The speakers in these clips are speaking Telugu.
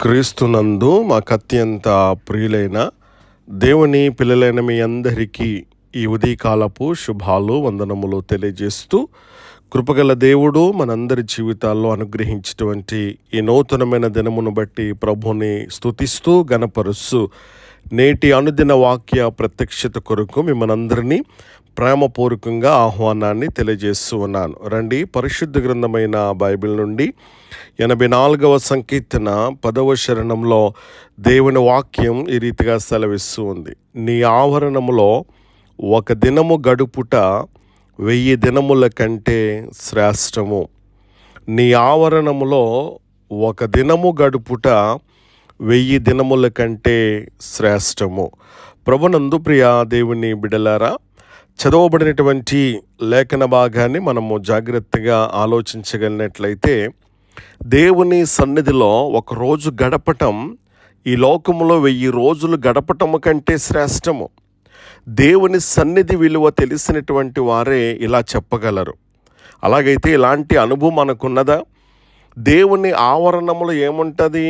క్రీస్తునందు మాకు అత్యంత ప్రియులైన దేవుని పిల్లలైన మీ అందరికీ ఈ ఉదయకాలపు శుభాలు వందనములు తెలియజేస్తూ, కృపగల దేవుడు మనందరి జీవితాల్లో అనుగ్రహించినటువంటి ఈ నూతనమైన దినమును బట్టి ప్రభుని స్తుతిస్తూ గణపరుస్తూ నేటి అనుదిన వాక్య ప్రత్యక్షత కొరకు మిమ్మల్ని ప్రేమపూర్వకంగా ఆహ్వానాన్ని తెలియజేస్తూ ఉన్నాను. రండి, పరిశుద్ధ గ్రంథమైన బైబిల్ నుండి 84వ సంకీర్తన 10వ శరణంలో దేవుని వాక్యం ఈ రీతిగా సెలవిస్తూ ఉంది. నీ ఆవరణములో ఒక దినము గడుపుట 1000 దినముల కంటే శ్రేష్టము. నీ ఆవరణములో ఒక దినము గడుపుట 1000 దినముల కంటే శ్రేష్టము. ప్రభునందు ప్రియ దేవుని బిడలారా, చదవబడినటువంటి లేఖన భాగాన్ని మనము జాగ్రత్తగా ఆలోచించగలిగినట్లయితే, దేవుని సన్నిధిలో ఒక రోజు గడపటం ఈ లోకములో 1000 రోజులు గడపటము కంటే శ్రేష్టము. దేవుని సన్నిధి విలువ తెలిసినటువంటి వారే ఇలా చెప్పగలరు. అలాగైతే ఇలాంటి అనుభవం మనకున్నదా? దేవుని ఆవరణములో ఏముంటుంది?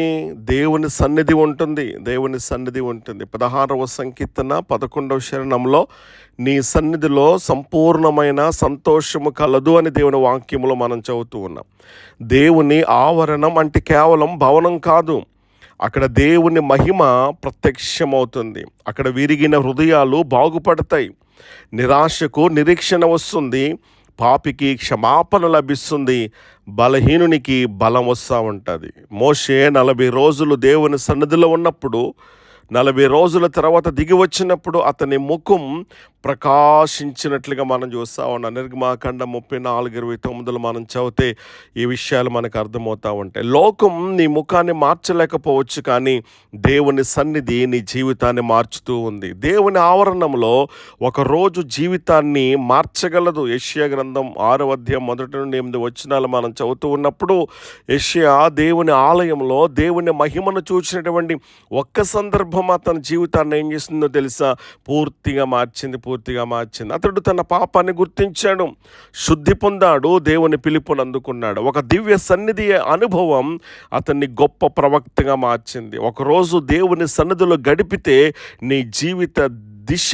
దేవుని సన్నిధి ఉంటుంది. దేవుని సన్నిధి ఉంటుంది. 16వ సంకీర్తన 11వ శరణంలో నీ సన్నిధిలో సంపూర్ణమైన సంతోషము కలదు అని దేవుని వాక్యములో మనం చదువుతూ ఉన్నాం. దేవుని ఆవరణం అంటే కేవలం భవనం కాదు. అక్కడ దేవుని మహిమ ప్రత్యక్షమవుతుంది. అక్కడ విరిగిన హృదయాలు బాగుపడతాయి. నిరాశకు నిరీక్షణ వస్తుంది. పాపికి క్షమాపణ లభిస్తుంది. బలహీనునికి బలం వస్తూ ఉంటుంది. మోషే 40 రోజులు దేవుని సన్నిధిలో ఉన్నప్పుడు, 40 రోజుల తర్వాత దిగి వచ్చినప్పుడు అతని ముఖం ప్రకాశించినట్లుగా మనం చూస్తూ ఉన్నాం. నిర్గమాకాండం 34:29 మనం చదివితే ఈ విషయాలు మనకు అర్థమవుతూ ఉంటాయి. లోకం నీ ముఖాన్ని మార్చలేకపోవచ్చు, కానీ దేవుని సన్నిధి నీ జీవితాన్ని మార్చుతూ ఉంది. దేవుని ఆవరణంలో ఒక రోజు జీవితాన్ని మార్చగలదు. యెషయా గ్రంథం 6వ అధ్యాయం 1 నుండి 8 వచనాలు మనం చదువుతూ ఉన్నప్పుడు, యెషయా దేవుని ఆలయంలో దేవుని మహిమను చూసినటువంటి ఒక్క సందర్భం తన జీవితాన్ని ఏం చేసిందో తెలుసా? పూర్తిగా మార్చింది. అతడు తన పాపాన్ని గుర్తించాడు, శుద్ధి పొందాడు, దేవుని పిలుపుని అందుకున్నాడు. ఒక దివ్య సన్నిధి అనుభవం అతన్ని గొప్ప ప్రవక్తగా మార్చింది. ఒకరోజు దేవుని సన్నిధిలో గడిపితే నీ జీవిత దిశ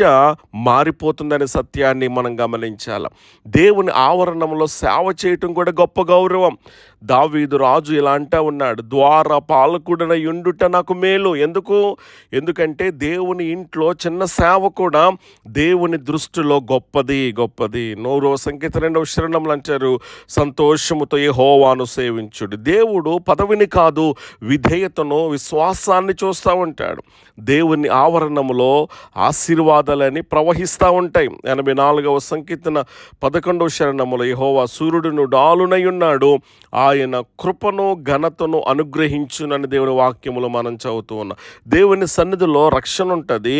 మారిపోతుందనే సత్యాన్ని మనం గమనించాలి. దేవుని ఆవరణంలో సేవ చేయటం కూడా గొప్ప గౌరవం. దావీదు రాజు ఇలా అంటా ఉన్నాడు, ద్వార పాలకుడన యుండుట నాకు మేలు. ఎందుకంటే దేవుని ఇంట్లో చిన్న సేవ కూడా దేవుని దృష్టిలో గొప్పది. 100వ సంకీర్తన 2వ శరణంలో అంటారు, సంతోషముతో యెహోవాను సేవించుడు. దేవుడు పదవిని కాదు, విధేయతను, విశ్వాసాన్ని చూస్తూ ఉంటాడు. దేవుని ఆవరణములో ఆశీర్వాదాలని ప్రవహిస్తూ ఉంటాయి. 84వ సంకీర్తన 11వ శరణములో యెహోవా సూర్యుడును డాలునై ఉన్నాడు, ఆయన కృపను ఘనతను అనుగ్రహించునని దేవుని వాక్యములో మనం చదువుతూ ఉన్నాం. దేవుని సన్నిధిలో రక్షణ ఉంటుంది,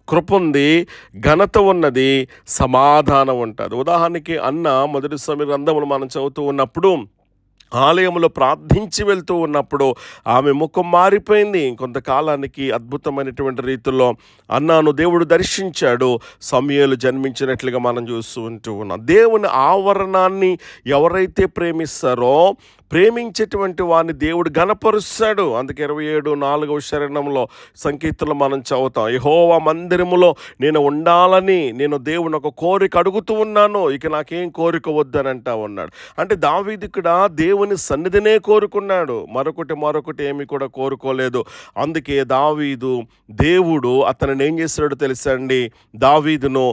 కృప ఉంది, ఘనత ఉన్నది, సమాధానం ఉంటుంది. ఉదాహరణకి అన్న మొదటి సమయ గ్రంథములు మనం చదువుతూ ఉన్నప్పుడు, ఆలయంలో ప్రార్థించి వెళ్తూ ఉన్నప్పుడు ఆమె ముఖం మారిపోయింది. కొంతకాలానికి అద్భుతమైనటువంటి రీతిలో అన్నాను దేవుడు దర్శించాడు, సమూయేలు జన్మించినట్లుగా మనం చూస్తూ ఉన్నాం. దేవుని ఆవరణాన్ని ఎవరైతే ప్రేమిస్తారో, ప్రేమించేటువంటి వారిని దేవుడు ఘనపరుస్తాడు. అందుకే 27:4వ శరణంలో సంకీర్తనలో మనం చదువుతాం, యెహోవా మందిరములో నేను ఉండాలని నేను దేవుని ఒక కోరిక అడుగుతూ ఉన్నాను, ఇక నాకేం కోరిక వద్దని అంటా ఉన్నాడు. అంటే దావీదు ఇక్కడ దేవుని సన్నిధినే కోరుకున్నాడు, మరొకటి ఏమి కూడా కోరుకోలేదు. అందుకే దేవుడు అతనిని ఏం చేశాడో తెలుసా అండి? దావీదును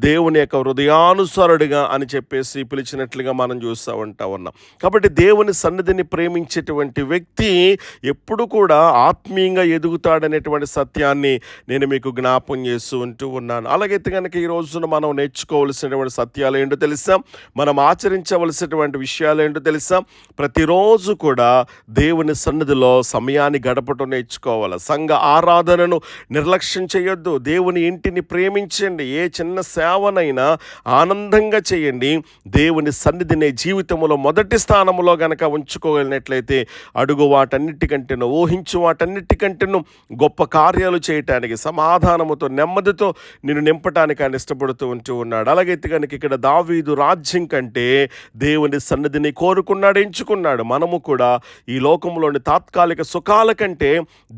దేవుని యొక్క హృదయానుసారుడిగా అని చెప్పేసి పిలిచినట్లుగా మనం చూస్తూ ఉన్నాం. కాబట్టి దేవుని సన్నిధిని ప్రేమించేటువంటి వ్యక్తి ఎప్పుడు కూడా ఆత్మీయంగా ఎదుగుతాడనేటువంటి సత్యాన్ని నేను మీకు జ్ఞాపం చేస్తూ ఉన్నాను. అలాగైతే కనుక ఈ రోజున మనం నేర్చుకోవలసినటువంటి సత్యాలు ఏంటో తెలుసా? మనం ఆచరించవలసినటువంటి విషయాలు ఏంటో తెలుసా? ప్రతిరోజు కూడా దేవుని సన్నిధిలో సమయాన్ని గడపటం నేర్చుకోవాలి. సంఘ ఆరాధనను నిర్లక్ష్యం చేయొద్దు. దేవుని ఇంటిని ప్రేమించండి. ఏ చిన్న సేవనైనా ఆనందంగా చేయండి. దేవుని సన్నిధిని జీవితంలో మొదటి స్థానంలో గనక ఉంచుకోగలిగినట్లయితే అడుగు వాటన్నిటికంటేను, ఊహించు వాటన్నిటికంటేను గొప్ప కార్యాలు చేయటానికి, సమాధానముతో, నెమ్మదితో నేను నింపటానికి ఆయన ఇష్టపడుతూ ఉన్నాడు. అలాగైతే కనుక ఇక్కడ దావీదు రాజ్యం కంటే దేవుని సన్నిధిని కోరుకున్నాడు, ఎంచుకున్నాడు. ఎంచుకున్నాడు. మనము కూడా ఈ లోకంలోని తాత్కాలిక సుఖాల కంటే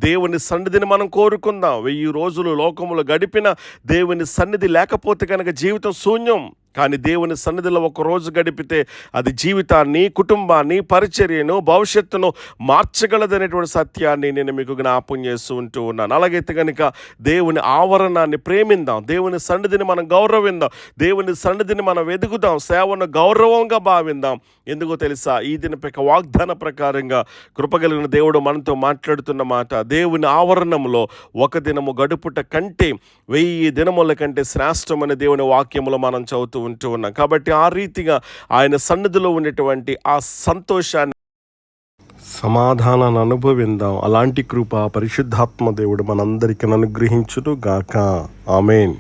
దేవుని సన్నిధిని మనం కోరుకుందాం. 1000 రోజులు లోకములో గడిపిన దేవుని సన్నిధి లేకపోతే కనుక జీవితం శూన్యం. కానీ దేవుని సన్నిధిలో ఒక రోజు గడిపితే అది జీవితాన్ని, కుటుంబాన్ని, పరిచర్యను, భవిష్యత్తును మార్చగలదనేటువంటి సత్యాన్ని నేను మీకు జ్ఞాపం చేస్తూ ఉంటూ ఉన్నాను. అలాగైతే కనుక దేవుని ఆవరణాన్ని ప్రేమిందాం, దేవుని సన్నిధిని మనం గౌరవిందాం, దేవుని సన్నిధిని మనం వెతుకుదాం, సేవను గౌరవంగా భావిందాం. ఎందుకో తెలుసా, ఈ దినపైక వాగ్దాన ప్రకారంగా కృపగలిగిన దేవుడు మనతో మాట్లాడుతున్న మాట, దేవుని ఆవరణంలో ఒక దినము గడుపుట కంటే 1000 దినముల కంటే శ్రేష్టమని దేవుని వాక్యములో మనం చదువుతూ ఉంటూ ఉన్నాం. కాబట్టి ఆ రీతిగా ఆయన సన్నిధిలో ఉన్నటువంటి ఆ సంతోషాన్ని, సమాధానాన్ని అనుభవిందాం. అలాంటి కృప పరిశుద్ధాత్మ దేవుడు మనందరికీ అనుగ్రహించును గాక. ఆమేన్.